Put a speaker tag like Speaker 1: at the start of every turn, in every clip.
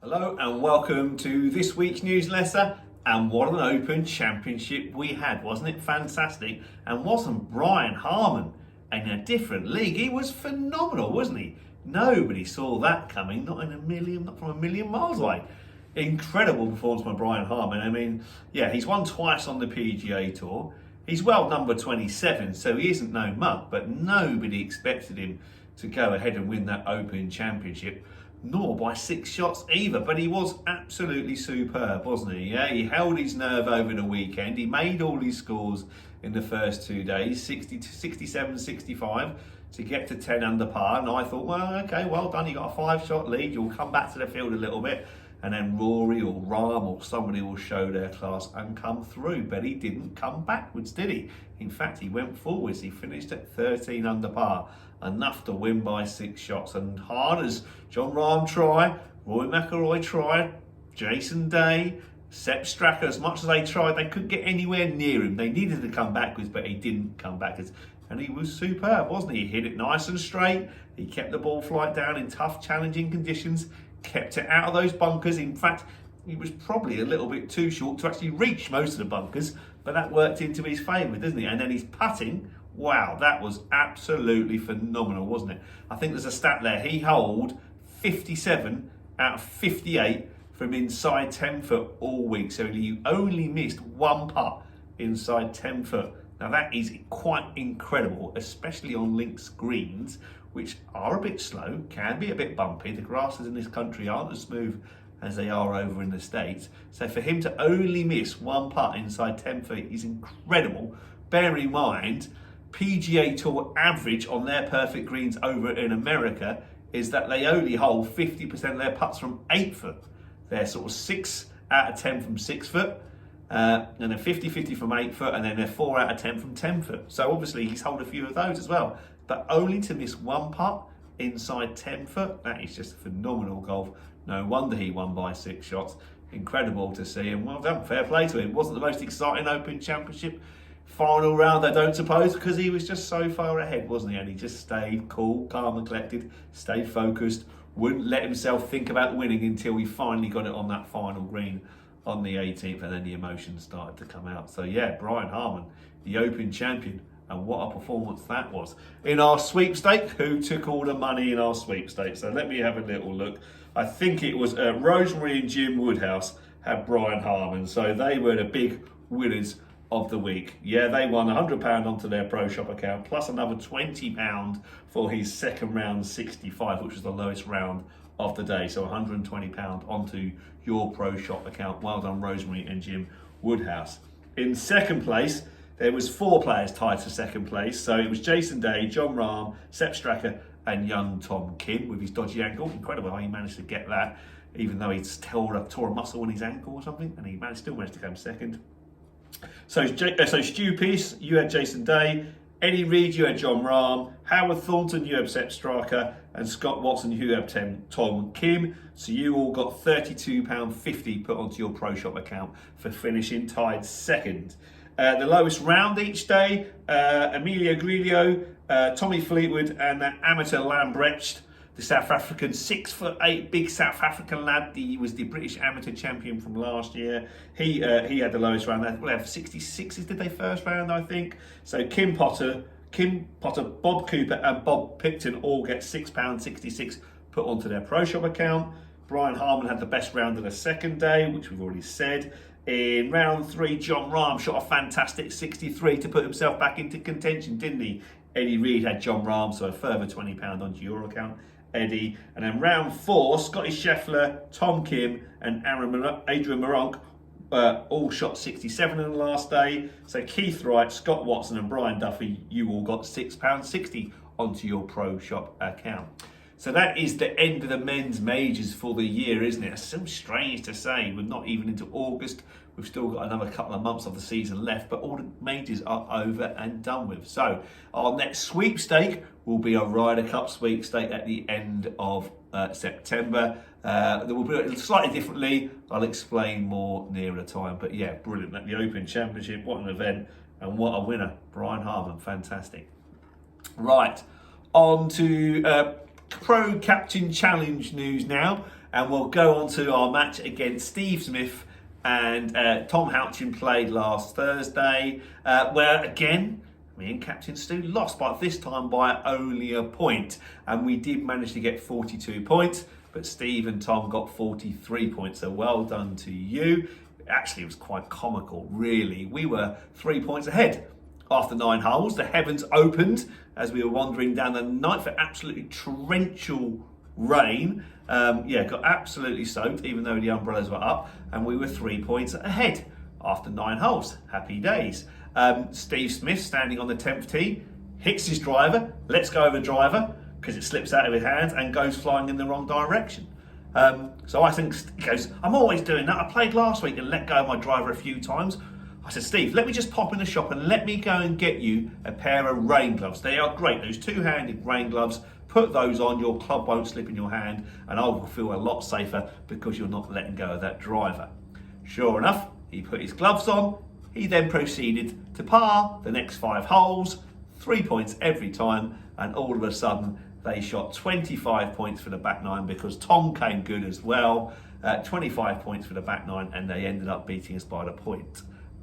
Speaker 1: Hello and welcome to this week's newsletter. And what an Open Championship we had, wasn't it fantastic? And wasn't Brian Harman in a different league? He was phenomenal, wasn't he? Nobody saw that coming, not from a million miles away. Incredible performance by Brian Harman. I mean, yeah, he's won twice on the PGA Tour. He's world number 27, so he isn't no mug, but nobody expected him to go ahead and win that Open Championship, nor by 6 shots either. But he was absolutely superb, wasn't he? Yeah, he held his nerve over the weekend. He made all his scores in the first 2 days, 60 to 67, 65 to get to 10 under par. And I thought, well, okay, well done. You got a 5-shot lead. You'll come back to the field a little bit, and then Rory or Rahm or somebody will show their class and come through. But he didn't come backwards, did he? In fact, he went forwards. He finished at 13 under par, enough to win by 6 shots. And hard as Jon Rahm tried, Rory McIlroy tried, Jason Day, Sepp Straka, as much as they tried, they couldn't get anywhere near him. They needed to come backwards, but he didn't come backwards. And he was superb, wasn't he? He hit it nice and straight. He kept the ball flight down in tough, challenging conditions, kept it out of those bunkers. In fact, he was probably a little bit too short to actually reach most of the bunkers, but that worked into his favour, doesn't it? And then his putting, wow, that was absolutely phenomenal, wasn't it? I think there's a stat there. He holed 57 out of 58 from inside 10 foot all week. So he only missed one putt inside 10 foot. Now that is quite incredible, especially on links greens, which are a bit slow, can be a bit bumpy. The grasses in this country aren't as smooth as they are over in the States. So for him to only miss one putt inside 10 feet is incredible. Bear in mind, PGA Tour average on their perfect greens over in America is that they only hold 50% of their putts from 8 foot. They're sort of 6 out of 10 from 6 foot, and they're 50-50 from 8 foot, and then they're 4 out of 10 from 10 foot. So obviously he's held a few of those as well. But only to miss one putt inside 10 foot, that is just phenomenal golf. No wonder he won by 6 shots. Incredible to see, and well done, fair play to him. Wasn't the most exciting Open Championship final round, I don't suppose, because he was just so far ahead, wasn't he? And he just stayed cool, calm and collected, stayed focused, wouldn't let himself think about winning until he finally got it on that final green on the 18th, and then the emotions started to come out. So yeah, Brian Harman, the Open champion, and what a performance that was. In our sweepstake, who took all the money in our sweepstake? So let me have a little look. I think it was Rosemary and Jim Woodhouse had Brian Harman, so they were the big winners of the week. Yeah, they won £100 onto their Pro Shop account, plus another £20 for his second round 65, which was the lowest round of the day. So £120 onto your Pro Shop account. Well done, Rosemary and Jim Woodhouse. In second place, there was 4 players tied for second place. So it was Jason Day, Jon Rahm, Sepp Straka, and young Tom Kim with his dodgy ankle. Incredible how he managed to get that, even though he tore a muscle in his ankle or something, and he still managed to come second. So Stu Pearce, you had Jason Day. Eddie Reid, you had Jon Rahm. Howard Thornton, you had Sepp Straka. And Scott Watson, you had Tom Kim. So you all got £32.50 put onto your Pro Shop account for finishing tied second. The lowest round each day, Emilio Grillo, Tommy Fleetwood, and amateur Lambrecht, the South African 6'8" big South African lad. He was the British amateur champion from last year. He had the lowest round. They have 66s, did they, first round, I think. So Kim Potter, Bob Cooper, and Bob Picton all get £6.66 put onto their Pro Shop account. Brian Harman had the best round of the second day, which we've already said. In round 3, Jon Rahm shot a fantastic 63 to put himself back into contention, didn't he? Eddie Reid had Jon Rahm, so a further £20 onto your account, Eddie. And then round 4, Scotty Scheffler, Tom Kim, and Adrian Meronk all shot 67 in the last day. So Keith Wright, Scott Watson, and Brian Duffy, you all got £6.60 onto your Pro Shop account. So that is the end of the men's majors for the year, isn't it? It's so strange to say. We're not even into August. We've still got another couple of months of the season left, but all the majors are over and done with. So our next sweepstake will be a Ryder Cup sweepstake at the end of September. There will be it slightly differently. I'll explain more nearer the time. But yeah, brilliant. At the Open Championship, what an event and what a winner. Brian Harman, fantastic. Right, on to Pro Captain Challenge news now. and we'll go on to our match against Steve Smith and Tom Houchin played last Thursday, where again, me and Captain Stu lost, but this time by only a point. And we did manage to get 42 points, but Steve and Tom got 43 points. So well done to you. Actually, it was quite comical, really. We were 3 points ahead. After 9 holes, the heavens opened as we were wandering down the night for absolutely torrential rain. Got absolutely soaked, even though the umbrellas were up, and we were 3 points ahead after 9 holes. Happy days. Steve Smith, standing on the 10th tee, hits his driver, lets go of the driver because it slips out of his hands and goes flying in the wrong direction. So I think he goes, I'm always doing that. I played last week and let go of my driver a few times. I said, Steve, let me just pop in the shop and let me go and get you a pair of rain gloves. They are great, those two-handed rain gloves. Put those on, your club won't slip in your hand, and I will feel a lot safer because you're not letting go of that driver. Sure enough, he put his gloves on. He then proceeded to par the next 5 holes, 3 points every time, and all of a sudden they shot 25 points for the back nine because Tom came good as well. 25 points for the back nine, and they ended up beating us by the point.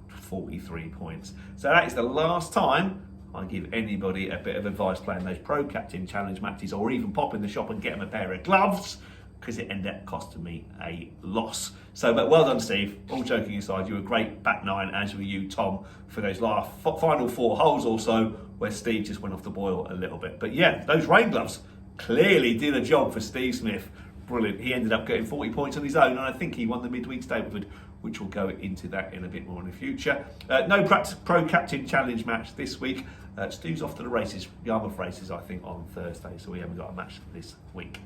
Speaker 1: 43 points. So that is the last time I give anybody a bit of advice playing those Pro Captain Challenge matches, or even pop in the shop and get them a pair of gloves, because it ended up costing me a loss. So, but well done, Steve. All joking aside, you were a great back nine, as were you, Tom, for those final 4 holes or so, where Steve just went off the boil a little bit. But yeah, those rain gloves clearly did a job for Steve Smith. Brilliant. He ended up getting 40 points on his own, and I think he won the midweek Stapleford, which we'll go into that in a bit more in the future. No Pro Captain Challenge match this week. Stu's off to the races, Yarmouth races, I think, on Thursday, so we haven't got a match this week.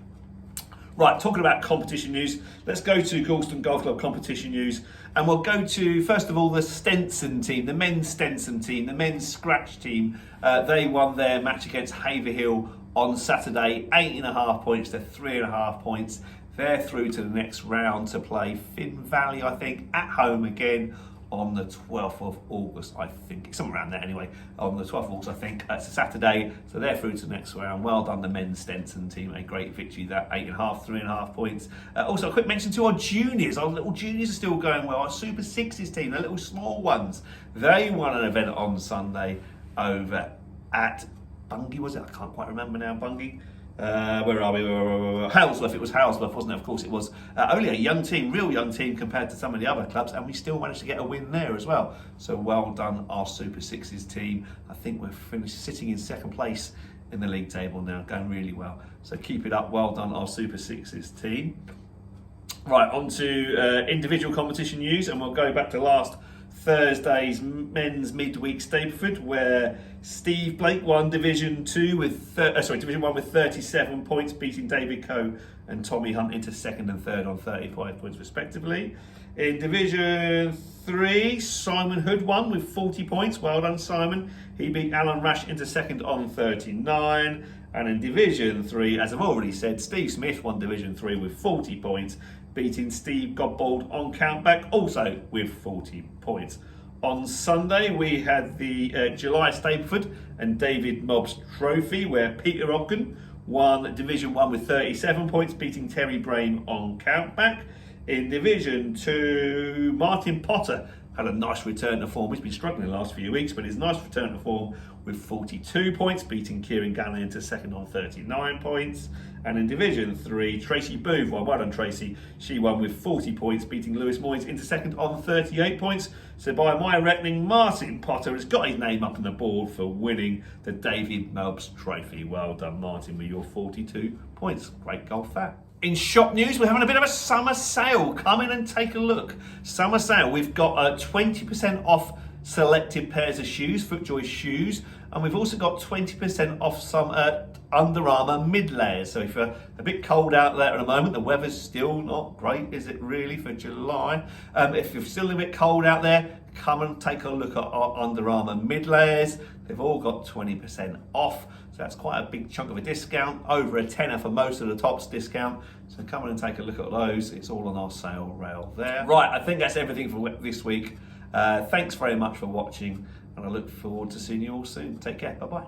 Speaker 1: Right, talking about competition news, let's go to Galston Golf Club competition news, and we'll go to, first of all, the Stenson team, the men's Stenson team, the men's scratch team. They won their match against Haverhill on Saturday, 8.5 points to 3.5 points. They're through to the next round to play Finn Valley, I think, at home again on the 12th of August, I think. Somewhere around there anyway. On the 12th of August, I think. It's a Saturday, so they're through to the next round. Well done, the men's Stenson team. A great victory, that 8.5, 3.5 points. Also, a quick mention to our juniors. Our little juniors are still going well. Our Super Sixes team, the little small ones. They won an event on Sunday over at Bungay, was it? I can't quite remember now, Bungay. Where are we? Halesworth. It was Halesworth, wasn't it? Of course it was. Only a young team, real young team compared to some of the other clubs, and we still managed to get a win there as well. So well done, our Super Sixes team. I think we're finished sitting in 2nd place in the league table now, going really well. So keep it up. Well done, our Super Sixes team. Right, on to individual competition news, and we'll go back to last Thursday's men's midweek Stapleford, where Steve Blake won Division 1 with 37 points, beating David Coe and Tommy Hunt into 2nd and 3rd on 35 points respectively. In Division 3, Simon Hood won with 40 points. Well done, Simon. He beat Alan Rash into 2nd on 39. And in Division 3, as I've already said, Steve Smith won Division 3 with 40 points, beating Steve Godbold on countback, also with 40 points. On Sunday, we had the July Stapleford and David Mobbs Trophy, where Peter Ogden won Division 1 with 37 points, beating Terry Brame on countback. In Division 2, Martin Potter had a nice return to form. He's been struggling the last few weeks, but his nice return to form with 42 points, beating Kieran Ganley into 2nd on 39 points. And in Division 3, Tracy Booth won. Well done, Tracy. She won with 40 points, beating Lewis Moyes into 2nd on 38 points. So by my reckoning, Martin Potter has got his name up on the board for winning the David Mobbs Trophy. Well done, Martin, with your 42 points. Great golf that. In shop news, we're having a bit of a summer sale. Come in and take a look. Summer sale. We've got 20% off selected pairs of shoes, FootJoy shoes, and we've also got 20% off some Under Armour mid layers. So if you're a bit cold out there at the moment, the weather's still not great, is it really, for July? If you're still a bit cold out there, come and take a look at our Under Armour mid layers. They've all got 20% off. So that's quite a big chunk of a discount, over a tenner for most of the tops discount. So come in and take a look at those. It's all on our sale rail there. Right, I think that's everything for this week. Thanks very much for watching, and I look forward to seeing you all soon. Take care, bye-bye.